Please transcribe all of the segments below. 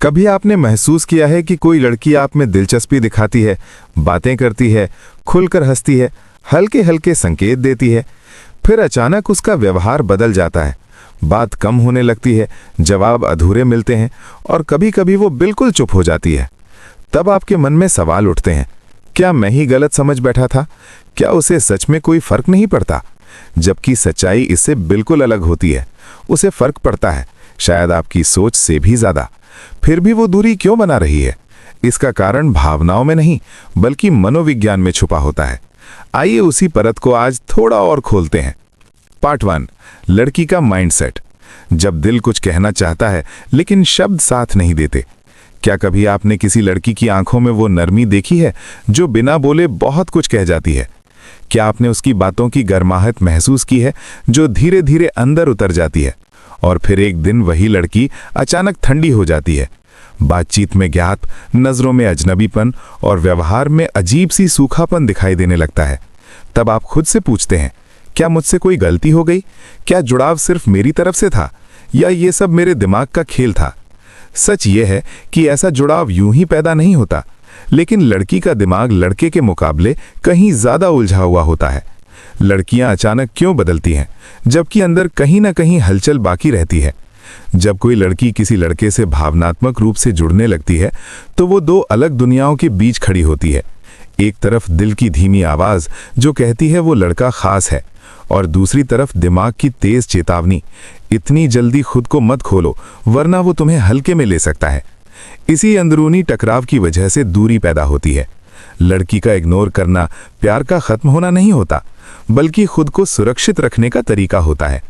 कभी आपने महसूस किया है कि कोई लड़की आप में दिलचस्पी दिखाती है, बातें करती है, खुलकर हंसती है, हल्के हल्के संकेत देती है, फिर अचानक उसका व्यवहार बदल जाता है, बात कम होने लगती है, जवाब अधूरे मिलते हैं और कभी कभी वो बिल्कुल चुप हो जाती है। तब आपके मन में सवाल उठते हैं, क्या मैं ही गलत समझ बैठा था? क्या उसे सच में कोई फर्क नहीं पड़ता? जबकि सच्चाई इससे बिल्कुल अलग होती है। उसे फर्क पड़ता है, शायद आपकी सोच से भी ज्यादा। फिर भी वो दूरी क्यों बना रही है? इसका कारण भावनाओं में नहीं बल्कि मनोविज्ञान में छुपा होता है। आइए उसी परत को आज थोड़ा और खोलते हैं। पार्ट 1, लड़की का माइंडसेट। जब दिल कुछ कहना चाहता है लेकिन शब्द साथ नहीं देते। क्या कभी आपने किसी लड़की की आंखों में वो नरमी देखी है जो बिना बोले बहुत कुछ कह जाती है? क्या आपने उसकी बातों की गर्माहट महसूस की है जो धीरे धीरे अंदर उतर जाती है? और फिर एक दिन वही लड़की अचानक ठंडी हो जाती है। बातचीत में ज्ञात, नजरों में अजनबीपन और व्यवहार में अजीब सी सूखापन दिखाई देने लगता है। तब आप खुद से पूछते हैं, क्या मुझसे कोई गलती हो गई? क्या जुड़ाव सिर्फ मेरी तरफ से था या ये सब मेरे दिमाग का खेल था? सच ये है कि ऐसा जुड़ाव यूं ही पैदा नहीं होता, लेकिन लड़की का दिमाग लड़के के मुकाबले कहीं ज्यादा उलझा हुआ होता है। लड़कियां अचानक क्यों बदलती हैं जबकि अंदर कहीं ना कहीं हलचल बाकी रहती है? जब कोई लड़की किसी लड़के से भावनात्मक रूप से जुड़ने लगती है तो वो दो अलग दुनियाओं के बीच खड़ी होती है। एक तरफ दिल की धीमी आवाज जो कहती है वो लड़का खास है, और दूसरी तरफ दिमाग की तेज चेतावनी, इतनी जल्दी खुद को मत खोलो वरना वो तुम्हें हल्के में ले सकता है। इसी अंदरूनी टकराव की वजह से दूरी पैदा होती है। लड़की का इग्नोर करना प्यार का खत्म होना नहीं होता, बल्कि खुद को सुरक्षित रखने का तरीका होता है।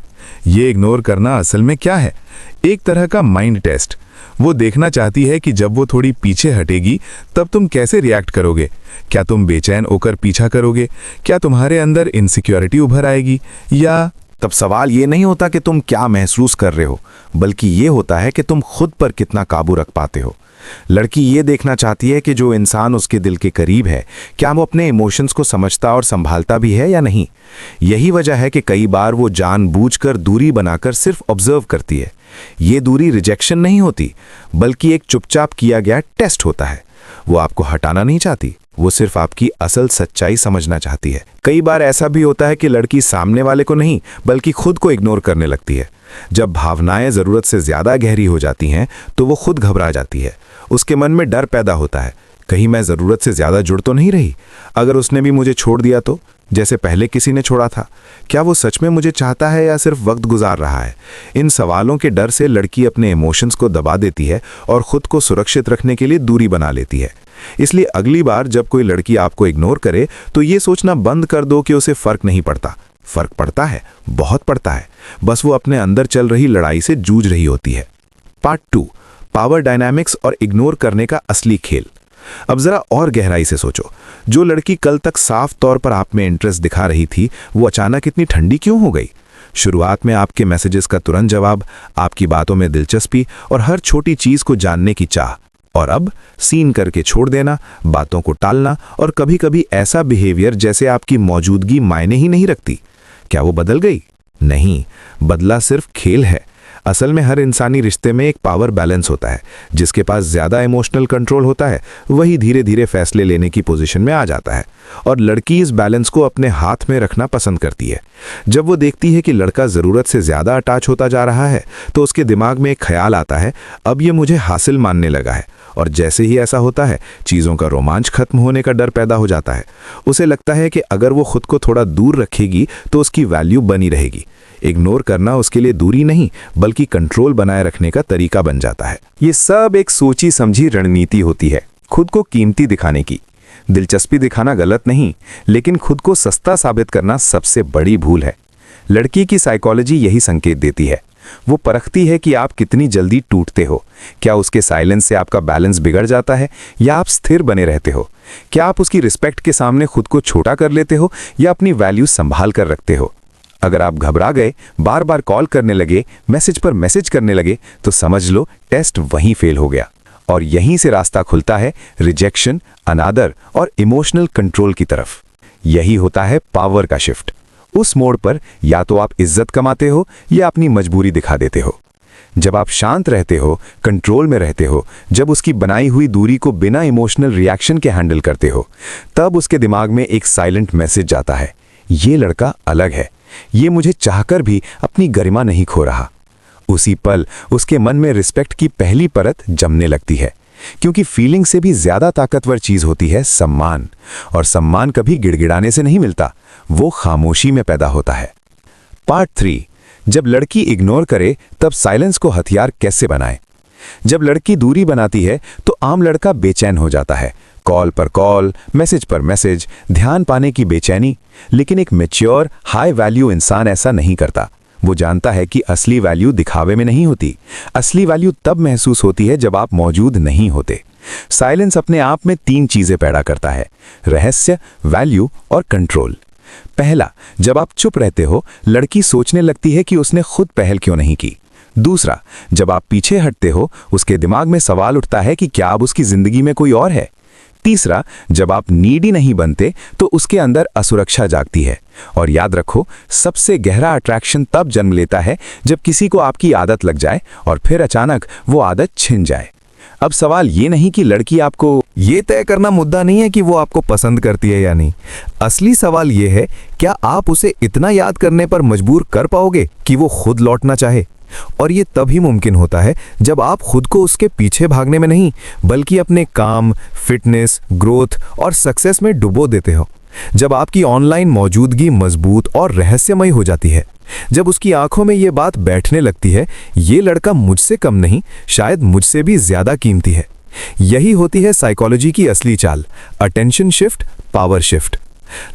ये इग्नोर करना असल में क्या है? एक तरह का माइंड टेस्ट। वो देखना चाहती है कि जब वो थोड़ी पीछे हटेगी तब तुम कैसे रिएक्ट करोगे। क्या तुम बेचैन होकर पीछा करोगे? क्या तुम्हारे अंदर इनसिक्योरिटी उभर आएगी? या तब सवाल ये नहीं होता कि तुम क्या महसूस कर रहे हो, बल्कि ये होता है कि तुम खुद पर कितना काबू रख पाते हो। लड़की ये देखना चाहती है कि जो इंसान उसके दिल के करीब है, क्या वो अपने इमोशंस को समझता और संभालता भी है या नहीं। यही वजह है कि कई बार वो जानबूझकर दूरी बनाकर सिर्फ ऑब्जर्व करती है। ये दूरी रिजेक्शन नहीं होती, बल्कि एक चुपचाप किया गया टेस्ट होता है। वो आपको हटाना नहीं चाहती, वो सिर्फ आपकी असल सच्चाई समझना चाहती है। कई बार ऐसा भी होता है कि लड़की सामने वाले को नहीं बल्कि खुद को इग्नोर करने लगती है। जब भावनाएं जरूरत से ज्यादा गहरी हो जाती हैं तो वो खुद घबरा जाती है। उसके मन में डर पैदा होता है, कहीं मैं जरूरत से ज्यादा जुड़ तो नहीं रही? अगर उसने भी मुझे छोड़ दिया तो, जैसे पहले किसी ने छोड़ा था? क्या वो सच में मुझे चाहता है या सिर्फ वक्त गुजार रहा है? इन सवालों के डर से लड़की अपने इमोशंस को दबा देती है और खुद को सुरक्षित रखने के लिए दूरी बना लेती है। इसलिए अगली बार जब कोई लड़की आपको इग्नोर करे तो ये सोचना बंद कर दो कि उसे फर्क नहीं पड़ता। फर्क पड़ता है, बहुत पड़ता है। बस वो अपने अंदर चल रही लड़ाई से जूझ रही होती है। पार्ट 2, पावर डायनामिक्स और इग्नोर करने का असली खेल। अब जरा और गहराई से सोचो, जो लड़की कल तक साफ तौर पर आप में इंटरेस्ट दिखा रही थी, वो अचानक इतनी ठंडी क्यों हो गई? शुरुआत में आपके मैसेजेस का तुरंत जवाब, आपकी बातों में दिलचस्पी और हर छोटी चीज को जानने की चाह, और अब सीन करके छोड़ देना, बातों को टालना और कभी-कभी ऐसा बिहेवियर जैसे आपकी मौजूदगी मायने ही नहीं रखती। क्या वो बदल गई? नहीं, बदला सिर्फ खेल है। असल में हर इंसानी रिश्ते में एक पावर बैलेंस होता है। जिसके पास ज्यादा इमोशनल कंट्रोल होता है वही धीरे धीरे फैसले लेने की पोजीशन में आ जाता है, और लड़की इस बैलेंस को अपने हाथ में रखना पसंद करती है। जब वो देखती है कि लड़का जरूरत से ज्यादा अटैच होता जा रहा है तो उसके दिमाग में एक ख्याल आता है, अब ये मुझे हासिल मानने लगा है। और जैसे ही ऐसा होता है, चीजों का रोमांच खत्म होने का डर पैदा हो जाता है। उसे लगता है कि अगर वो खुद को थोड़ा दूर रखेगी तो उसकी वैल्यू बनी रहेगी। इग्नोर करना उसके लिए दूरी नहीं बल्कि कंट्रोल बनाए रखने का तरीका बन जाता है। ये सब एक सोची समझी रणनीति होती है, खुद को कीमती दिखाने की। दिलचस्पी दिखाना गलत नहीं, लेकिन खुद को सस्ता साबित करना सबसे बड़ी भूल है। लड़की की साइकोलॉजी यही संकेत देती है। वो परखती है कि आप कितनी जल्दी टूटते हो। क्या उसके साइलेंस से आपका बैलेंस बिगड़ जाता है या आप स्थिर बने रहते हो? क्या आप उसकी रिस्पेक्ट के सामने खुद को छोटा कर लेते हो या अपनी वैल्यू संभाल कर रखते हो? अगर आप घबरा गए, बार बार कॉल करने लगे, मैसेज पर मैसेज करने लगे, तो समझ लो टेस्ट वहीं फेल हो गया। और यहीं से रास्ता खुलता है रिजेक्शन, अनादर और इमोशनल कंट्रोल की तरफ। यही होता है पावर का शिफ्ट। उस मोड़ पर या तो आप इज्जत कमाते हो या अपनी मजबूरी दिखा देते हो। जब आप शांत रहते हो, कंट्रोल में रहते हो, जब उसकी बनाई हुई दूरी को बिना इमोशनल रिएक्शन के हैंडल करते हो, तब उसके दिमाग में एक साइलेंट मैसेज जाता है, ये लड़का अलग है, ये मुझे चाहकर भी अपनी गरिमा नहीं खो रहा। उसी पल उसके मन में रिस्पेक्ट की पहली परत जमने लगती है, क्योंकि फीलिंग से भी ज्यादा ताकतवर चीज होती है सम्मान, और सम्मान कभी गिड़गिड़ाने से नहीं मिलता, वो खामोशी में पैदा होता है। पार्ट 3, जब लड़की इग्नोर करे तब साइलेंस को हथियार कैसे बनाए। जब लड़की दूरी बनाती है तो आम लड़का बेचैन हो जाता है, कॉल पर कॉल, मैसेज पर मैसेज, ध्यान पाने की बेचैनी। लेकिन एक मैच्योर हाई वैल्यू इंसान ऐसा नहीं करता। वो जानता है कि असली वैल्यू दिखावे में नहीं होती, असली वैल्यू तब महसूस होती है जब आप मौजूद नहीं होते। साइलेंस अपने आप में 3 चीजें पैदा करता है, रहस्य, वैल्यू और कंट्रोल। पहला, जब आप चुप रहते हो, लड़की सोचने लगती है कि उसने खुद पहल क्यों नहीं की। दूसरा, जब आप पीछे हटते हो, उसके दिमाग में सवाल उठता है कि क्या अब उसकी जिंदगी में कोई और है। तीसरा, जब आप नीडी नहीं बनते तो उसके अंदर असुरक्षा जागती है। और याद रखो, सबसे गहरा अट्रैक्शन तब जन्म लेता है जब किसी को आपकी आदत लग जाए और फिर अचानक वो आदत छिन जाए। अब सवाल ये नहीं कि लड़की आपको, ये तय करना मुद्दा नहीं है कि वो आपको पसंद करती है या नहीं। असली सवाल ये है, क्या आप उसे इतना याद करने पर मजबूर कर पाओगे कि वो खुद लौटना चाहे। और ये तभी मुमकिन होता है जब आप खुद को उसके पीछे भागने में नहीं, बल्कि अपने काम, फिटनेस, ग्रोथ और सक्सेस में डुबो देते हो। जब आपकी ऑनलाइन मौजूदगी मजबूत और रहस्यमय हो जाती है, जब उसकी आंखों में ये बात बैठने लगती है, ये लड़का मुझसे कम नहीं, शायद मुझसे भी ज्यादा कीमती है। यही होती है साइकोलॉजी की असली चाल, अटेंशन शिफ्ट, पावर शिफ्ट।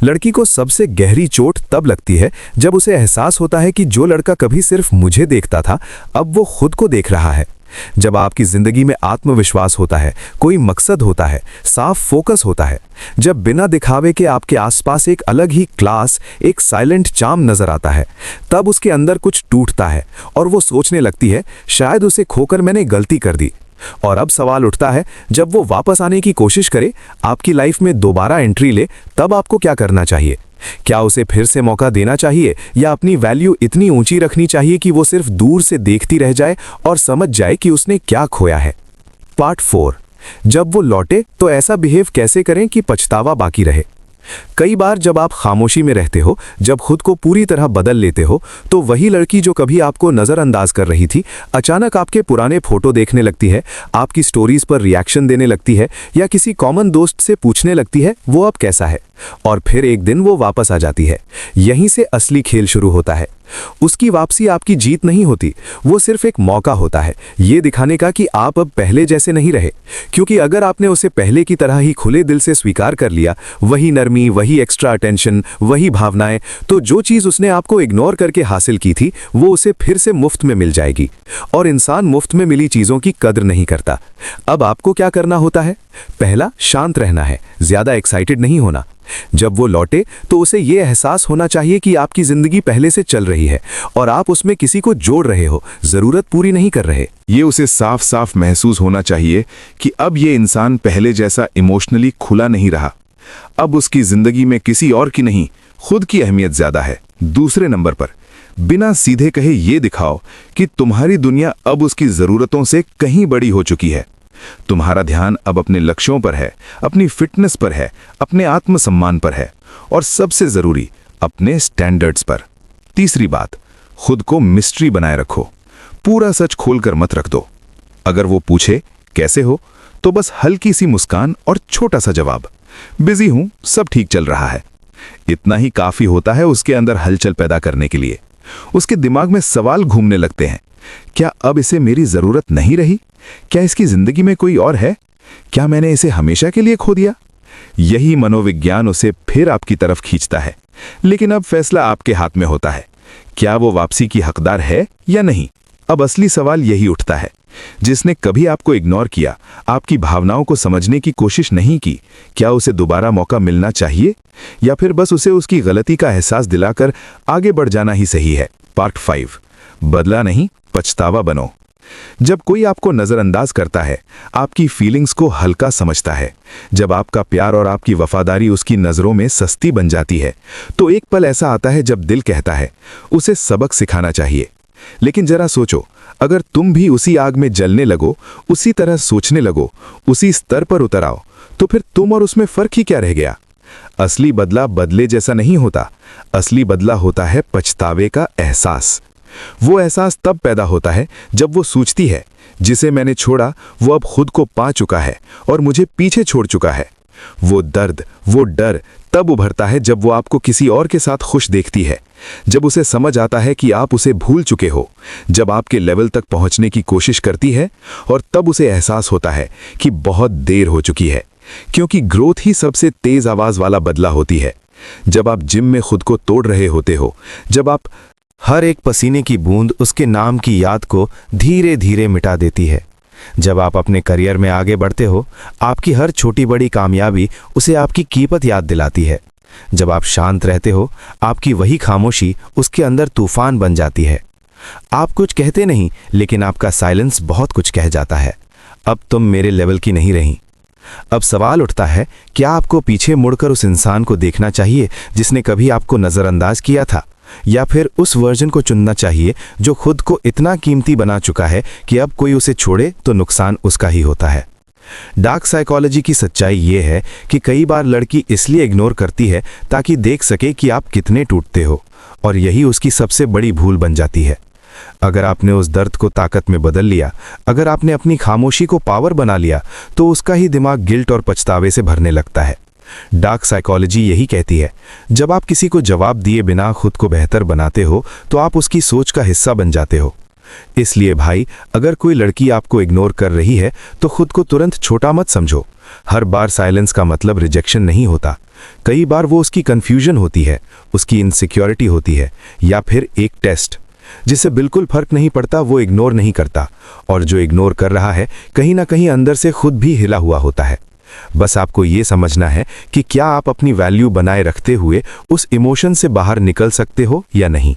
लड़की को सबसे गहरी चोट तब लगती है जब उसे एहसास होता है कि जो लड़का कभी सिर्फ मुझे देखता था, अब वो खुद को देख रहा है। जब आपकी जिंदगी में आत्मविश्वास होता है, कोई मकसद होता है, साफ फोकस होता है, जब बिना दिखावे के आपके आसपास एक अलग ही क्लास, एक साइलेंट चार्म नजर आता है, तब उसके अंदर कुछ टूटता है और वो सोचने लगती है, शायद उसे खोकर मैंने गलती कर दी। और अब सवाल उठता है, जब वो वापस आने की कोशिश करे, आपकी लाइफ में दोबारा एंट्री ले, तब आपको क्या करना चाहिए? क्या उसे फिर से मौका देना चाहिए, या अपनी वैल्यू इतनी ऊंची रखनी चाहिए कि वो सिर्फ दूर से देखती रह जाए और समझ जाए कि उसने क्या खोया है? पार्ट 4, जब वो लौटे तो ऐसा बिहेव कैसे करें कि पछतावा बाकी रहे। कई बार जब आप खामोशी में रहते हो, जब खुद को पूरी तरह बदल लेते हो, तो वही लड़की जो कभी आपको नजरअंदाज कर रही थी, अचानक आपके पुराने फोटो देखने लगती है, आपकी स्टोरीज पर रिएक्शन देने लगती है, या किसी कॉमन दोस्त से पूछने लगती है वो अब कैसा है। और फिर एक दिन वो वापस आ जाती है। यहीं से असली खेल शुरू होता है। उसकी वापसी आपकी जीत नहीं होती, वो सिर्फ एक मौका होता है ये दिखाने का कि आप अब पहले जैसे नहीं रहे। क्योंकि अगर आपने उसे पहले की तरह ही खुले दिल से स्वीकार कर लिया, वही नरमी, वही एक्स्ट्रा अटेंशन, वही भावनाएं, तो जो चीज उसने आपको इग्नोर करके हासिल की थी, वो उसे फिर से मुफ्त में मिल जाएगी। और इंसान मुफ्त में मिली चीजों की कद्र नहीं करता। अब आपको क्या करना होता है? पहला, शांत रहना है, ज्यादा एक्साइटेड नहीं होना। जब वो लौटे तो उसे ये एहसास होना चाहिए कि आपकी जिंदगी पहले से चल रही है और आप उसमें किसी को जोड़ रहे हो, जरूरत पूरी नहीं कर रहे। ये उसे साफ साफ महसूस होना चाहिए कि अब ये इंसान पहले जैसा इमोशनली खुला नहीं रहा। अब उसकी जिंदगी में किसी और की नहीं, खुद की अहमियत ज्यादा है। दूसरे नंबर पर, बिना सीधे कहे ये दिखाओ कि तुम्हारी दुनिया अब उसकी जरूरतों से कहीं बड़ी हो चुकी है। तुम्हारा ध्यान अब अपने लक्ष्यों पर है, अपनी फिटनेस पर है, अपने आत्मसम्मान पर है, और सबसे जरूरी, अपने स्टैंडर्ड्स पर। तीसरी बात, खुद को मिस्ट्री बनाए रखो। पूरा सच खोलकर मत रख दो। अगर वो पूछे कैसे हो, तो बस हल्की सी मुस्कान और छोटा सा जवाब, बिजी हूं, सब ठीक चल रहा है। इतना ही काफी होता है उसके अंदर हलचल पैदा करने के लिए। उसके दिमाग में सवाल घूमने लगते हैं, क्या अब इसे मेरी जरूरत नहीं रही? क्या इसकी जिंदगी में कोई और है? क्या मैंने इसे हमेशा के लिए खो दिया? यही मनोविज्ञान उसे फिर आपकी तरफ खींचता है। लेकिन अब फैसला आपके हाथ में होता है, क्या वो वापसी की हकदार है या नहीं। अब असली सवाल यही उठता है, जिसने कभी आपको इग्नोर किया, आपकी भावनाओं को समझने की कोशिश नहीं की, क्या उसे दोबारा मौका मिलना चाहिए, या फिर बस उसे उसकी गलती का एहसास दिलाकर आगे बढ़ जाना ही सही है? पार्ट 5, बदला नहीं, पछतावा बनो। जब कोई आपको नजरअंदाज करता है, आपकी फीलिंग्स को हल्का समझता है, जब आपका प्यार और आपकी वफादारी उसकी नजरों में सस्ती बन जाती है, तो एक पल ऐसा आता है जब दिल कहता है उसे सबक सिखाना चाहिए। लेकिन जरा सोचो, अगर तुम भी उसी आग में जलने लगो, उसी तरह सोचने लगो, उसी स्तर पर उतर आओ, तो फिर तुम और उसमें फर्क ही क्या रह गया? असली बदला बदले जैसा नहीं होता। असली बदला होता है पछतावे का एहसास। वो एहसास तब पैदा होता है जब वो सोचती है, जिसे मैंने छोड़ा वो अब खुद को पा चुका है और मुझे पीछे छोड़ चुका है। वो दर्द, वो डर तब उभरता है जब वो आपको किसी और के साथ खुश देखती है, जब उसे समझ आता है कि आप उसे भूल चुके हो, जब आपके लेवल तक पहुंचने की कोशिश करती है, और तब उसे एहसास होता है कि बहुत देर हो चुकी है। क्योंकि ग्रोथ ही सबसे तेज आवाज वाला बदला होती है। जब आप जिम में खुद को तोड़ रहे होते हो, जब आप हर एक पसीने की बूंद उसके नाम की याद को धीरे धीरे मिटा देती है। जब आप अपने करियर में आगे बढ़ते हो, आपकी हर छोटी बड़ी कामयाबी उसे आपकी कीमत याद दिलाती है। जब आप शांत रहते हो, आपकी वही खामोशी उसके अंदर तूफान बन जाती है। आप कुछ कहते नहीं, लेकिन आपका साइलेंस बहुत कुछ कह जाता है। अब तुम मेरे लेवल की नहीं रही। अब सवाल उठता है, क्या आपको पीछे मुड़कर उस इंसान को देखना चाहिए जिसने कभी आपको नज़रअंदाज किया था, या फिर उस वर्जन को चुनना चाहिए जो खुद को इतना कीमती बना चुका है कि अब कोई उसे छोड़े तो नुकसान उसका ही होता है? डार्क साइकोलॉजी की सच्चाई ये है कि कई बार लड़की इसलिए इग्नोर करती है ताकि देख सके कि आप कितने टूटते हो, और यही उसकी सबसे बड़ी भूल बन जाती है। अगर आपने उस दर्द को ताकत में बदल लिया, अगर आपने अपनी खामोशी को पावर बना लिया, तो उसका ही दिमाग गिल्ट और पछतावे से भरने लगता है। डार्क साइकोलॉजी यही कहती है, जब आप किसी को जवाब दिए बिना खुद को बेहतर बनाते हो, तो आप उसकी सोच का हिस्सा बन जाते हो। इसलिए भाई, अगर कोई लड़की आपको इग्नोर कर रही है, तो खुद को तुरंत छोटा मत समझो। हर बार साइलेंस का मतलब रिजेक्शन नहीं होता। कई बार वो उसकी कंफ्यूजन होती है, उसकी इनसिक्योरिटी होती है, या फिर एक टेस्ट। जिसे बिल्कुल फर्क नहीं पड़ता वो इग्नोर नहीं करता, और जो इग्नोर कर रहा है कहीं ना कहीं अंदर से खुद भी हिला हुआ होता है। बस आपको ये समझना है कि क्या आप अपनी वैल्यू बनाए रखते हुए उस इमोशन से बाहर निकल सकते हो या नहीं।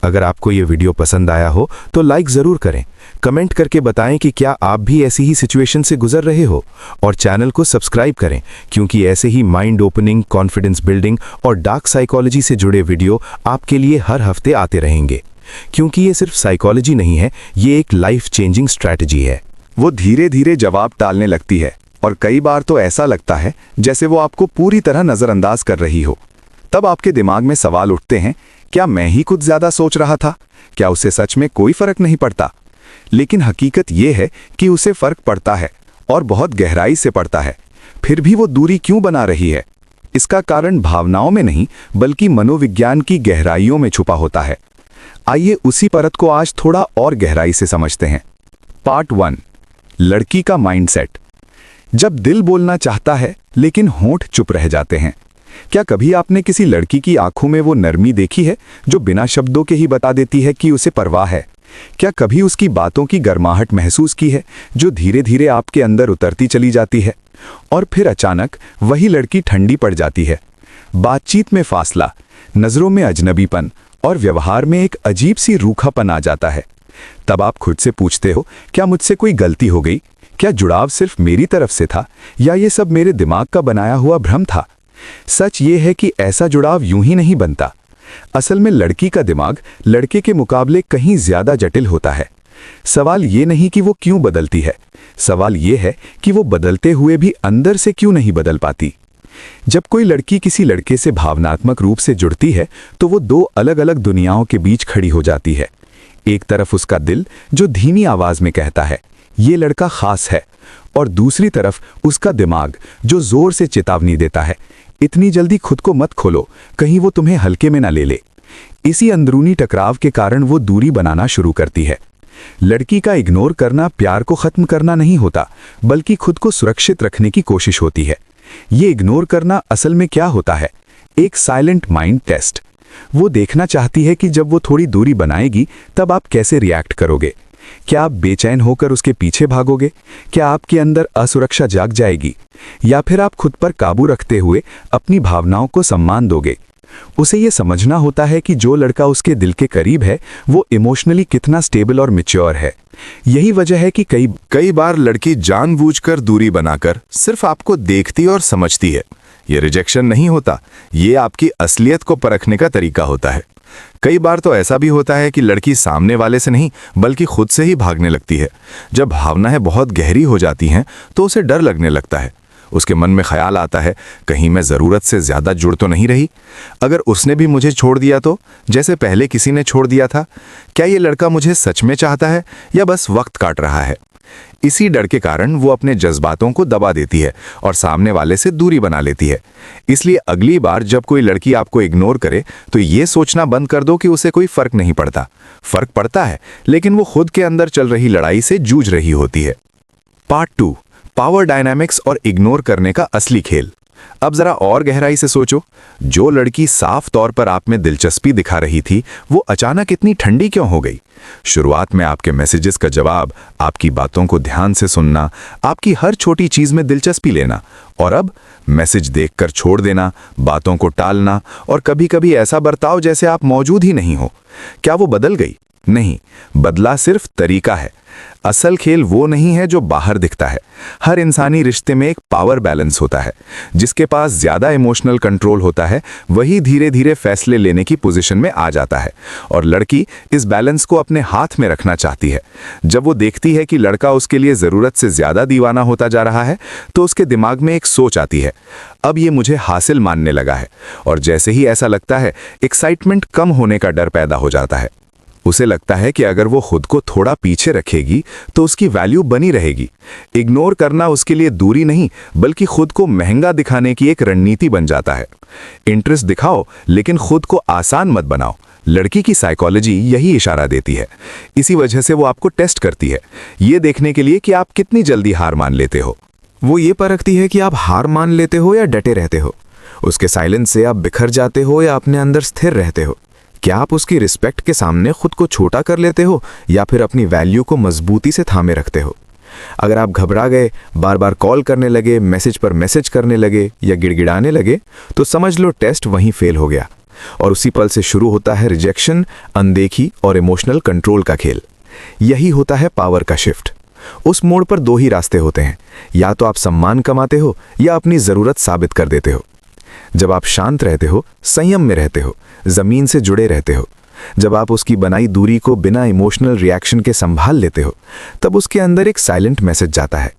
अगर आपको ये वीडियो पसंद आया हो तो लाइक ज़रूर करें, कमेंट करके बताएं कि क्या आप भी ऐसी ही सिचुएशन से गुजर रहे हो, और चैनल को सब्सक्राइब करें, क्योंकि ऐसे ही माइंड ओपनिंग, कॉन्फिडेंस बिल्डिंग और डार्क साइकोलॉजी से जुड़े वीडियो आपके लिए हर हफ्ते आते रहेंगे। क्योंकि ये सिर्फ साइकोलॉजी नहीं है, ये एक लाइफ चेंजिंग स्ट्रैटेजी है। वो धीरे धीरे जवाब टालने लगती है, और कई बार तो ऐसा लगता है जैसे वो आपको पूरी तरह नज़रअंदाज कर रही हो। तब आपके दिमाग में सवाल उठते हैं, क्या मैं ही कुछ ज़्यादा सोच रहा था? क्या उसे सच में कोई फर्क नहीं पड़ता? लेकिन हकीकत ये है कि उसे फर्क पड़ता है, और बहुत गहराई से पड़ता है। फिर भी वो दूरी क्यों बना रही है? इसका कारण भावनाओं में नहीं, बल्कि मनोविज्ञान की गहराइयों में छुपा होता है। आइए उसी परत को आज थोड़ा और गहराई से समझते हैं। पार्ट 1, लड़की का माइंडसेट। जब दिल बोलना चाहता है लेकिन होंठ चुप रह जाते हैं। क्या कभी आपने किसी लड़की की आंखों में वो नरमी देखी है जो बिना शब्दों के ही बता देती है कि उसे परवाह है? क्या कभी उसकी बातों की गर्माहट महसूस की है जो धीरे धीरे आपके अंदर उतरती चली जाती है, और फिर अचानक वही लड़की ठंडी पड़ जाती है? बातचीत में फासला, नजरों में अजनबीपन और व्यवहार में एक अजीब सी रूखापन आ जाता है। तब आप खुद से पूछते हो, क्या मुझसे कोई गलती हो गई? क्या जुड़ाव सिर्फ मेरी तरफ से था, या ये सब मेरे दिमाग का बनाया हुआ भ्रम था? सच ये है कि ऐसा जुड़ाव यूं ही नहीं बनता। असल में लड़की का दिमाग लड़के के मुकाबले कहीं ज्यादा जटिल होता है। सवाल ये नहीं कि वो क्यों बदलती है, सवाल ये है कि वो बदलते हुए भी अंदर से क्यों नहीं बदल पाती। जब कोई लड़की किसी लड़के से भावनात्मक रूप से जुड़ती है, तो वो दो अलग अलग दुनियाओं के बीच खड़ी हो जाती है। एक तरफ उसका दिल जो धीमी आवाज में कहता है ये लड़का खास है, और दूसरी तरफ उसका दिमाग जो जोर से चेतावनी देता है इतनी जल्दी खुद को मत खोलो, कहीं वो तुम्हें हल्के में ना ले ले। इसी अंदरूनी टकराव के कारण वो दूरी बनाना शुरू करती है। लड़की का इग्नोर करना प्यार को खत्म करना नहीं होता, बल्कि खुद को सुरक्षित रखने की कोशिश होती है। ये इग्नोर करना असल में क्या होता है? एक साइलेंट माइंड टेस्ट। वो देखना चाहती है कि जब वो थोड़ी दूरी बनाएगी तब आप कैसे रिएक्ट करोगे। क्या आप बेचैन होकर उसके पीछे भागोगे? क्या आपके अंदर असुरक्षा जाग जाएगी? या फिर आप खुद पर काबू रखते हुए अपनी भावनाओं को सम्मान दोगे? उसे ये समझना होता है कि जो लड़का उसके दिल के करीब है वो इमोशनली कितना स्टेबल और मैच्योर है। यही वजह है कि कई बार लड़की जानबूझकर दूरी बनाकर सिर्फ आपको देखती और समझती है। ये रिजेक्शन नहीं होता, ये आपकी असलियत को परखने का तरीका होता है। कई बार तो ऐसा भी होता है कि लड़की सामने वाले से नहीं बल्कि खुद से ही भागने लगती है। जब भावनाएं बहुत गहरी हो जाती हैं तो उसे डर लगने लगता है। उसके मन में ख्याल आता है, कहीं मैं ज़रूरत से ज़्यादा जुड़ तो नहीं रही। अगर उसने भी मुझे छोड़ दिया तो, जैसे पहले किसी ने छोड़ दिया था, क्या ये लड़का मुझे सच में चाहता है या बस वक्त काट रहा है? इसी डर के कारण वो अपने जज्बातों को दबा देती है और सामने वाले से दूरी बना लेती है। इसलिए अगली बार जब कोई लड़की आपको इग्नोर करे तो ये सोचना बंद कर दो कि उसे कोई फर्क नहीं पड़ता। फर्क पड़ता है, लेकिन वो खुद के अंदर चल रही लड़ाई से जूझ रही होती है। पार्ट 2, पावर डायनामिक्स और इग्नोर करने का असली खेल। अब जरा और गहराई से सोचो, जो लड़की साफ तौर पर आप में दिलचस्पी दिखा रही थी, वो अचानक इतनी ठंडी क्यों हो गई? शुरुआत में आपके मैसेजेस का जवाब, आपकी बातों को ध्यान से सुनना, आपकी हर छोटी चीज में दिलचस्पी लेना, और अब मैसेज देखकर छोड़ देना, बातों को टालना और कभी-कभी ऐसा बर्ताव जैसे आप मौजूद ही नहीं हो। क्या वो बदल गई? नहीं, बदला सिर्फ तरीका है। असल खेल वो नहीं है जो बाहर दिखता है। हर इंसानी रिश्ते में एक पावर बैलेंस होता है। जिसके पास ज्यादा इमोशनल कंट्रोल होता है वही धीरे धीरे फैसले लेने की पोजीशन में आ जाता है, और लड़की इस बैलेंस को अपने हाथ में रखना चाहती है। जब वो देखती है कि लड़का उसके लिए जरूरत से ज्यादा दीवाना होता जा रहा है तो उसके दिमाग में एक सोच आती है, अब ये मुझे हासिल मानने लगा है। और जैसे ही ऐसा लगता है, एक्साइटमेंट कम होने का डर पैदा हो जाता है। उसे लगता है कि अगर वो खुद को थोड़ा पीछे रखेगी तो उसकी वैल्यू बनी रहेगी। इग्नोर करना उसके लिए दूरी नहीं बल्कि खुद को महंगा दिखाने की एक रणनीति बन जाता है। इंटरेस्ट दिखाओ लेकिन खुद को आसान मत बनाओ। लड़की की साइकोलॉजी यही इशारा देती है। इसी वजह से वो आपको टेस्ट करती है, ये देखने के लिए कि आप कितनी जल्दी हार मान लेते हो। वो ये परखती है कि आप हार मान लेते हो या डटे रहते हो। उसके साइलेंस से आप बिखर जाते हो या अपने अंदर स्थिर रहते हो। क्या आप उसकी रिस्पेक्ट के सामने खुद को छोटा कर लेते हो या फिर अपनी वैल्यू को मजबूती से थामे रखते हो? अगर आप घबरा गए, बार बार कॉल करने लगे, मैसेज पर मैसेज करने लगे या गिड़गिड़ाने लगे, तो समझ लो टेस्ट वहीं फेल हो गया। और उसी पल से शुरू होता है रिजेक्शन, अनदेखी और इमोशनल कंट्रोल का खेल। यही होता है पावर का शिफ्ट। उस मोड़ पर दो ही रास्ते होते हैं, या तो आप सम्मान कमाते हो या अपनी ज़रूरत साबित कर देते हो। जब आप शांत रहते हो, संयम में रहते हो, जमीन से जुड़े रहते हो, जब आप उसकी बनाई दूरी को बिना इमोशनल रिएक्शन के संभाल लेते हो, तब उसके अंदर एक साइलेंट मैसेज जाता है,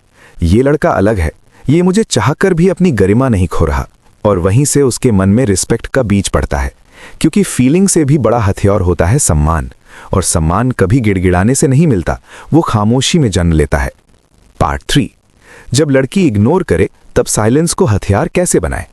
ये लड़का अलग है, ये मुझे चाहकर भी अपनी गरिमा नहीं खो रहा। और वहीं से उसके मन में रिस्पेक्ट का बीज पड़ता है, क्योंकि फीलिंग से भी बड़ा हथियार होता है सम्मान, और सम्मान कभी गिड़गिड़ाने से नहीं मिलता, वो खामोशी में जन्म लेता है। पार्ट 3, जब लड़की इग्नोर करे तब साइलेंस को हथियार कैसे बनाए।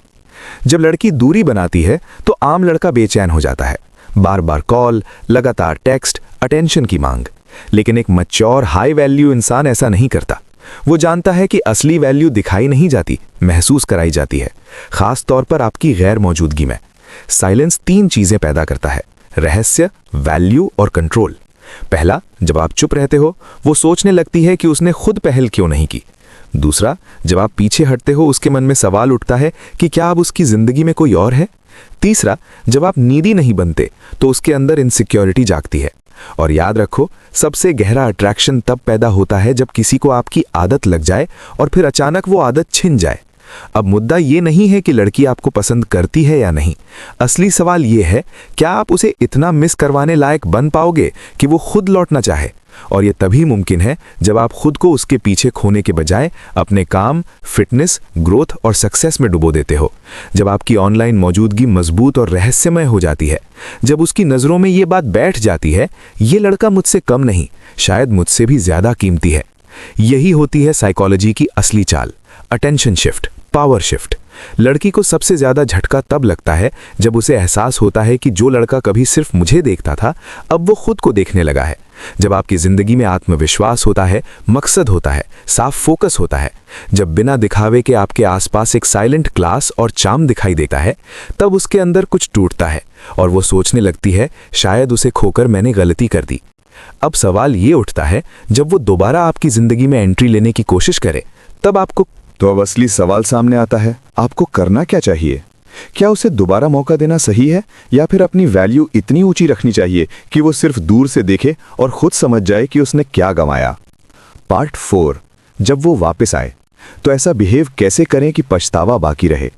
जब लड़की दूरी बनाती है तो आम लड़का बेचैन हो जाता है, बार बार कॉल, लगातार टेक्स्ट, अटेंशन की मांग। लेकिन एक मैच्योर हाई वैल्यू इंसान ऐसा नहीं करता। वो जानता है कि असली वैल्यू दिखाई नहीं जाती, महसूस कराई जाती है, खास तौर पर आपकी गैर मौजूदगी में। साइलेंस 3 चीजें पैदा करता है, रहस्य, वैल्यू और कंट्रोल। पहला, जब आप चुप रहते हो, वो सोचने लगती है कि उसने खुद पहल क्यों नहीं की। दूसरा, जब आप पीछे हटते हो, उसके मन में सवाल उठता है कि क्या अब उसकी जिंदगी में कोई और है। तीसरा, जब आप नीडी नहीं बनते तो उसके अंदर इनसिक्योरिटी जागती है। और याद रखो, सबसे गहरा अट्रैक्शन तब पैदा होता है जब किसी को आपकी आदत लग जाए और फिर अचानक वो आदत छिन जाए। अब मुद्दा ये नहीं है कि लड़की आपको पसंद करती है या नहीं। असली सवाल ये है, क्या आप उसे इतना मिस करवाने लायक बन पाओगे कि वो खुद लौटना चाहे। और ये तभी मुमकिन है जब आप खुद को उसके पीछे खोने के बजाय अपने काम, फिटनेस, ग्रोथ और सक्सेस में डुबो देते हो। जब आपकी ऑनलाइन मौजूदगी मजबूत और रहस्यमय हो जाती है, जब उसकी नज़रों में ये बात बैठ जाती है, ये लड़का मुझसे कम नहीं, शायद मुझसे भी ज्यादा कीमती है। यही होती है साइकोलॉजी की असली चाल, अटेंशन शिफ्ट, पावर शिफ्ट। लड़की को सबसे ज्यादा झटका तब लगता है जब उसे एहसास होता है कि जो लड़का कभी सिर्फ मुझे देखता था, अब वो खुद को देखने लगा है। जब आपकी जिंदगी में आत्मविश्वास होता है, मकसद होता है, साफ फोकस होता है, जब बिना दिखावे के आपके आसपास एक साइलेंट क्लास और चार्म दिखाई देता है, तब उसके अंदर कुछ टूटता है और वो सोचने लगती है, शायद उसे खोकर मैंने गलती कर दी। अब सवाल ये उठता है, जब वो दोबारा आपकी जिंदगी में एंट्री लेने की कोशिश करे, तब आपको तो अब असली सवाल सामने आता है, आपको करना क्या चाहिए? क्या उसे दोबारा मौका देना सही है या फिर अपनी वैल्यू इतनी ऊंची रखनी चाहिए कि वो सिर्फ दूर से देखे और खुद समझ जाए कि उसने क्या गंवाया? पार्ट 4, जब वो वापस आए तो ऐसा बिहेव कैसे करें कि पछतावा बाकी रहे।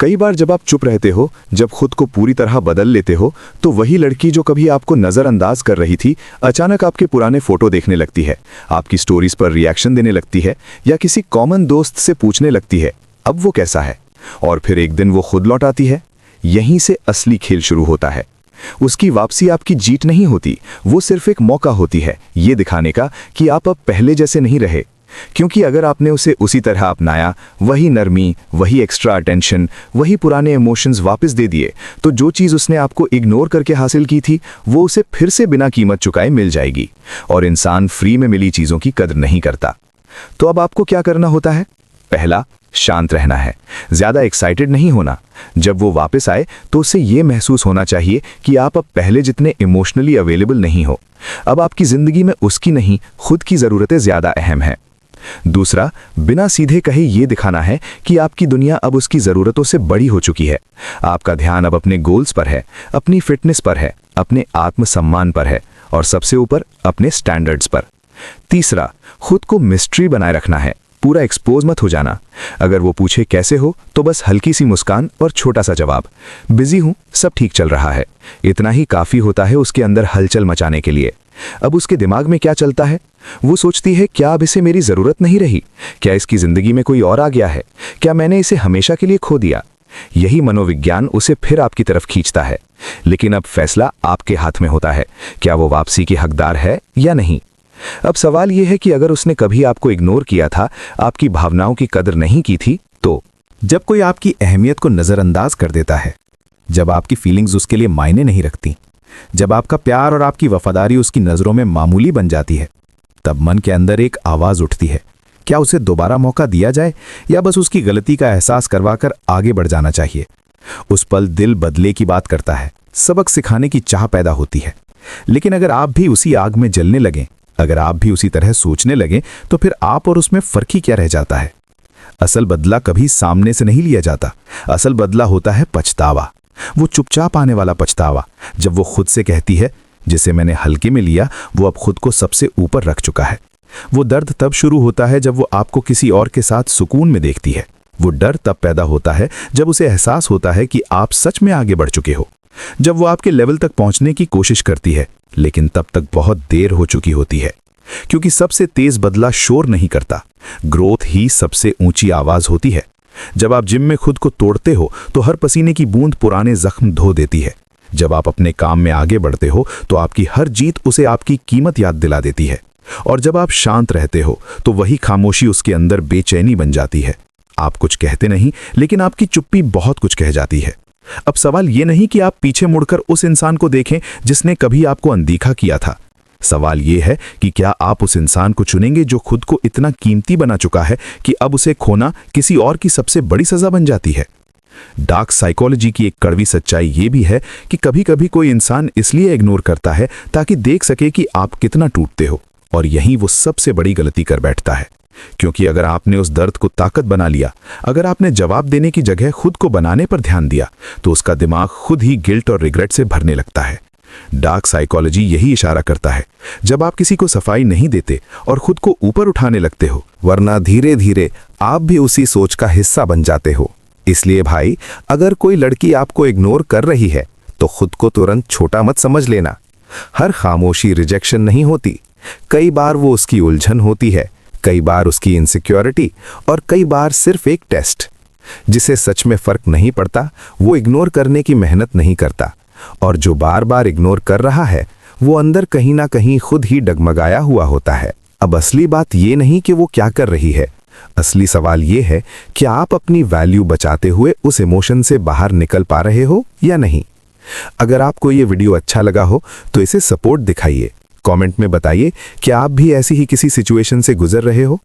कई बार जब आप चुप रहते हो, जब खुद को पूरी तरह बदल लेते हो, तो वही लड़की जो कभी आपको नज़रअंदाज कर रही थी अचानक आपके पुराने फोटो देखने लगती है, आपकी स्टोरीज पर रिएक्शन देने लगती है या किसी कॉमन दोस्त से पूछने लगती है अब वो कैसा है। और फिर एक दिन वो खुद लौट आती है। यहीं से असली खेल शुरू होता है। उसकी वापसी आपकी जीत नहीं होती, वो सिर्फ एक मौका होती है ये दिखाने का कि आप अब पहले जैसे नहीं रहे। क्योंकि अगर आपने उसे उसी तरह अपनाया, वही नरमी, वही एक्स्ट्रा अटेंशन, वही पुराने इमोशंस वापस दे दिए, तो जो चीज़ उसने आपको इग्नोर करके हासिल की थी वो उसे फिर से बिना कीमत चुकाए मिल जाएगी। और इंसान फ्री में मिली चीज़ों की कदर नहीं करता। तो अब आपको क्या करना होता है? पहला, शांत रहना है, ज्यादा एक्साइटेड नहीं होना। जब वो वापस आए तो उसे ये महसूस होना चाहिए कि आप अब पहले जितने इमोशनली अवेलेबल नहीं हो। अब आपकी जिंदगी में उसकी नहीं, खुद की जरूरतें ज्यादा अहम हैं। दूसरा, बिना सीधे कहे ये दिखाना है कि आपकी दुनिया अब उसकी जरूरतों से बड़ी हो चुकी है। आपका ध्यान अब अपने गोल्स पर है, अपनी फिटनेस पर है, अपने आत्मसम्मान पर है और सबसे ऊपर अपने स्टैंडर्ड्स पर। तीसरा, खुद को मिस्ट्री बनाए रखना है, पूरा एक्सपोज मत हो जाना। अगर वो पूछे कैसे हो तो बस हल्की सी मुस्कान और छोटा सा जवाब, बिजी हूं, सब ठीक चल रहा है। इतना ही काफी होता है उसके अंदर हलचल मचाने के लिए। अब उसके दिमाग में क्या चलता है? वो सोचती है क्या अब इसे मेरी जरूरत नहीं रही? क्या इसकी जिंदगी में कोई और आ गया है? क्या मैंने इसे हमेशा के लिए खो दिया? यही मनोविज्ञान उसे फिर आपकी तरफ खींचता है। लेकिन अब फैसला आपके हाथ में होता है, क्या वो वापसी की हकदार है या नहीं। अब सवाल यह है कि अगर उसने कभी आपको इग्नोर किया था, आपकी भावनाओं की कदर नहीं की थी, तो जब कोई आपकी अहमियत को नज़रअंदाज कर देता है, जब आपकी फीलिंग्स उसके लिए मायने नहीं रखती, जब आपका प्यार और आपकी वफादारी उसकी नज़रों में मामूली बन जाती है, तब मन के अंदर एक आवाज़ उठती है, क्या उसे दोबारा मौका दिया जाए या बस उसकी गलती का एहसास करवाकर आगे बढ़ जाना चाहिए। उस पल दिल बदले की बात करता है, सबक सिखाने की चाह पैदा होती है। लेकिन अगर आप भी उसी आग में जलने लगें, अगर आप भी उसी तरह सोचने लगें, तो फिर आप और उसमें फर्क ही क्या रह जाता है। असल बदला कभी सामने से नहीं लिया जाता, असल बदला होता है पछतावा। वो चुपचाप आने वाला पछतावा, जब वो खुद से कहती है जिसे मैंने हल्के में लिया वो अब खुद को सबसे ऊपर रख चुका है। वो दर्द तब शुरू होता है जब वो आपको किसी और के साथ सुकून में देखती है। वो डर तब पैदा होता है जब उसे एहसास होता है कि आप सच में आगे बढ़ चुके हो। जब वो आपके लेवल तक पहुंचने की कोशिश करती है, लेकिन तब तक बहुत देर हो चुकी होती है। क्योंकि सबसे तेज बदला शोर नहीं करता, ग्रोथ ही सबसे ऊंची आवाज होती है। जब आप जिम में खुद को तोड़ते हो तो हर पसीने की बूंद पुराने जख्म धो देती है। जब आप अपने काम में आगे बढ़ते हो तो आपकी हर जीत उसे आपकी कीमत याद दिला देती है। और जब आप शांत रहते हो तो वही खामोशी उसके अंदर बेचैनी बन जाती है। आप कुछ कहते नहीं, लेकिन आपकी चुप्पी बहुत कुछ कह जाती है। अब सवाल ये नहीं कि आप पीछे मुड़कर उस इंसान को देखें जिसने कभी आपको अनदेखा किया था। सवाल ये है कि क्या आप उस इंसान को चुनेंगे जो खुद को इतना कीमती बना चुका है कि अब उसे खोना किसी और की सबसे बड़ी सजा बन जाती है। डार्क साइकोलॉजी की एक कड़वी सच्चाई ये भी है कि कभी कभी कोई इंसान इसलिए इग्नोर करता है ताकि देख सके कि आप कितना टूटते हो, और यहीं वो सबसे बड़ी गलती कर बैठता है। क्योंकि अगर आपने उस दर्द को ताकत बना लिया, अगर आपने जवाब देने की जगह खुद को बनाने पर ध्यान दिया, तो उसका दिमाग खुद ही गिल्ट और रिग्रेट से भरने लगता है। डार्क साइकोलॉजी यही इशारा करता है, जब आप किसी को सफाई नहीं देते और खुद को ऊपर उठाने लगते हो, वरना धीरे धीरे आप भी उसी सोच का हिस्सा बन जाते हो। इसलिए भाई, अगर कोई लड़की आपको इग्नोर कर रही है तो खुद को तुरंत छोटा मत समझ लेना। हर खामोशी रिजेक्शन नहीं होती, कई बार वो उसकी उलझन होती है, कई बार उसकी इनसिक्योरिटी, और कई बार सिर्फ एक टेस्ट। जिसे सच में फर्क नहीं पड़ता वो इग्नोर करने की मेहनत नहीं करता, और जो बार बार इग्नोर कर रहा है वो अंदर कहीं ना कहीं खुद ही डगमगाया हुआ होता है। अब असली बात ये नहीं कि वो क्या कर रही है, असली सवाल ये है कि आप अपनी वैल्यू बचाते हुए उस इमोशन से बाहर निकल पा रहे हो या नहीं। अगर आपको ये वीडियो अच्छा लगा हो तो इसे सपोर्ट दिखाइए, कमेंट में बताइए कि आप भी ऐसी ही किसी सिचुएशन से गुजर रहे हो,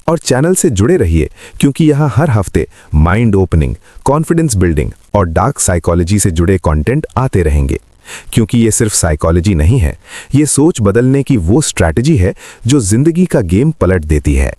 और चैनल से जुड़े रहिए क्योंकि यहाँ हर हफ्ते माइंड ओपनिंग, कॉन्फिडेंस बिल्डिंग और डार्क साइकोलॉजी से जुड़े कंटेंट आते रहेंगे। क्योंकि ये सिर्फ साइकोलॉजी नहीं है, ये सोच बदलने की वो स्ट्रैटेजी है जो जिंदगी का गेम पलट देती है।